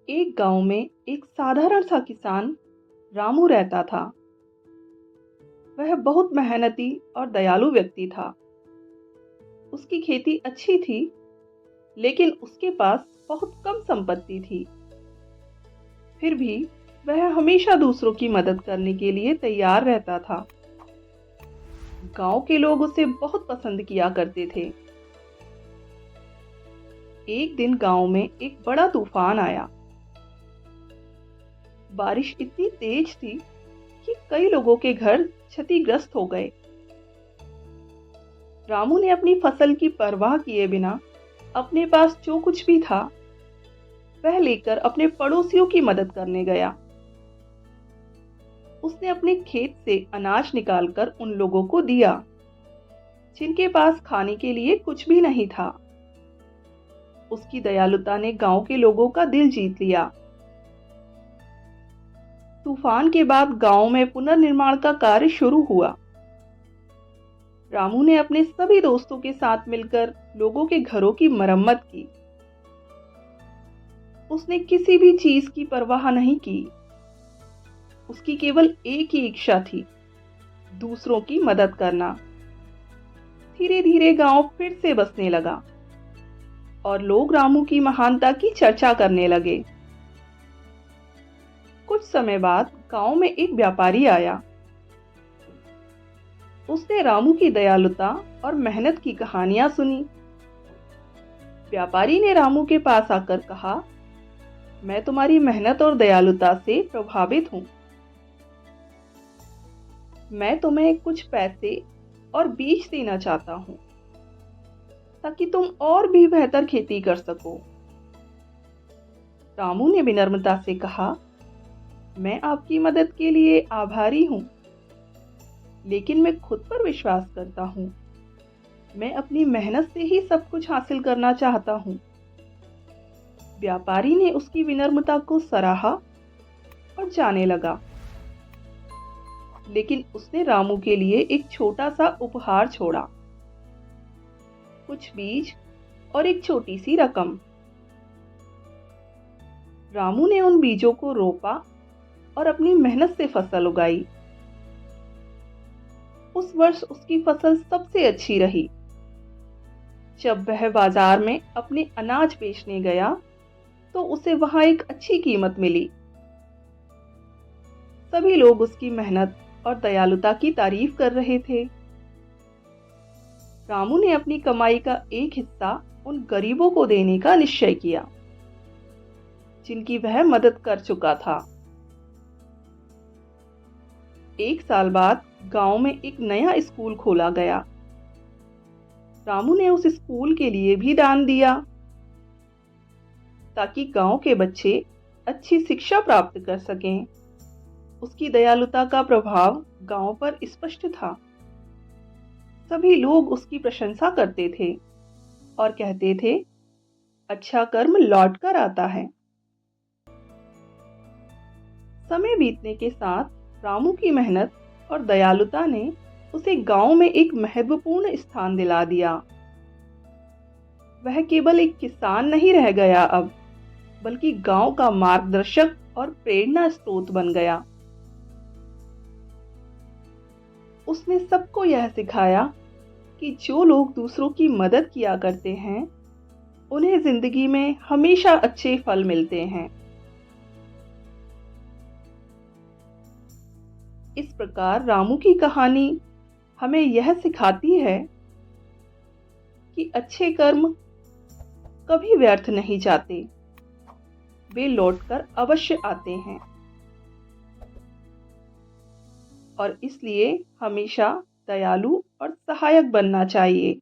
एक गांव में एक साधारण सा किसान रामू रहता था। वह बहुत मेहनती और दयालु व्यक्ति था। उसकी खेती अच्छी थी, लेकिन उसके पास बहुत कम संपत्ति थी। फिर भी वह हमेशा दूसरों की मदद करने के लिए तैयार रहता था। गांव के लोग उसे बहुत पसंद किया करते थे। एक दिन गांव में एक बड़ा तूफान आया। बारिश इतनी तेज थी कि कई लोगों के घर क्षतिग्रस्त हो गए। रामू ने अपनी फसल की परवाह किए बिना अपने पास जो कुछ भी था वह लेकर अपने पड़ोसियों की मदद करने गया। उसने अपने खेत से अनाज निकालकर उन लोगों को दिया जिनके पास खाने के लिए कुछ भी नहीं था। उसकी दयालुता ने गांव के लोगों का दिल जीत लिया। तूफान के बाद गांव में पुनर्निर्माण का कार्य शुरू हुआ। रामू ने अपने सभी दोस्तों के साथ मिलकर लोगों के घरों की मरम्मत की। उसने किसी भी चीज की परवाह नहीं की। उसकी केवल एक ही इच्छा थी, दूसरों की मदद करना। धीरे धीरे गांव फिर से बसने लगा और लोग रामू की महानता की चर्चा करने लगे। कुछ समय बाद गांव में एक व्यापारी आया। उसने रामू की दयालुता और मेहनत की कहानियां सुनी। व्यापारी ने रामू के पास आकर कहा, मैं तुम्हारी मेहनत और दयालुता से प्रभावित हूं। मैं तुम्हें कुछ पैसे और बीज देना चाहता हूं ताकि तुम और भी बेहतर खेती कर सको। रामू ने विनम्रता से कहा, मैं आपकी मदद के लिए आभारी हूं, लेकिन मैं खुद पर विश्वास करता हूं। मैं अपनी मेहनत से ही सब कुछ हासिल करना चाहता हूं। व्यापारी ने उसकी विनम्रता को सराहा और जाने लगा। लेकिन उसने रामू के लिए एक छोटा सा उपहार छोड़ा, कुछ बीज और एक छोटी सी रकम। रामू ने उन बीजों को रोपा और अपनी मेहनत से फसल उगाई। उस वर्ष उसकी फसल सबसे अच्छी रही। जब वह बाजार में अपने अनाज बेचने गया तो उसे वहां एक अच्छी कीमत मिली। सभी लोग उसकी मेहनत और दयालुता की तारीफ कर रहे थे। रामू ने अपनी कमाई का एक हिस्सा उन गरीबों को देने का निश्चय किया जिनकी वह मदद कर चुका था। एक साल बाद गांव में एक नया स्कूल खोला गया। रामू ने उस स्कूल के लिए भी दान दिया ताकि गांव के बच्चे अच्छी शिक्षा प्राप्त कर सकें। उसकी दयालुता का प्रभाव गांव पर स्पष्ट था। सभी लोग उसकी प्रशंसा करते थे और कहते थे, अच्छा कर्म लौट कर आता है। समय बीतने के साथ रामू की मेहनत और दयालुता ने उसे गांव में एक महत्वपूर्ण स्थान दिला दिया। वह केवल एक किसान नहीं रह गया अब, बल्कि गांव का मार्गदर्शक और प्रेरणा स्रोत बन गया। उसने सबको यह सिखाया कि जो लोग दूसरों की मदद किया करते हैं उन्हें जिंदगी में हमेशा अच्छे फल मिलते हैं। इस प्रकार रामू की कहानी हमें यह सिखाती है कि अच्छे कर्म कभी व्यर्थ नहीं जाते, वे लौटकर अवश्य आते हैं। और इसलिए हमेशा दयालु और सहायक बनना चाहिए।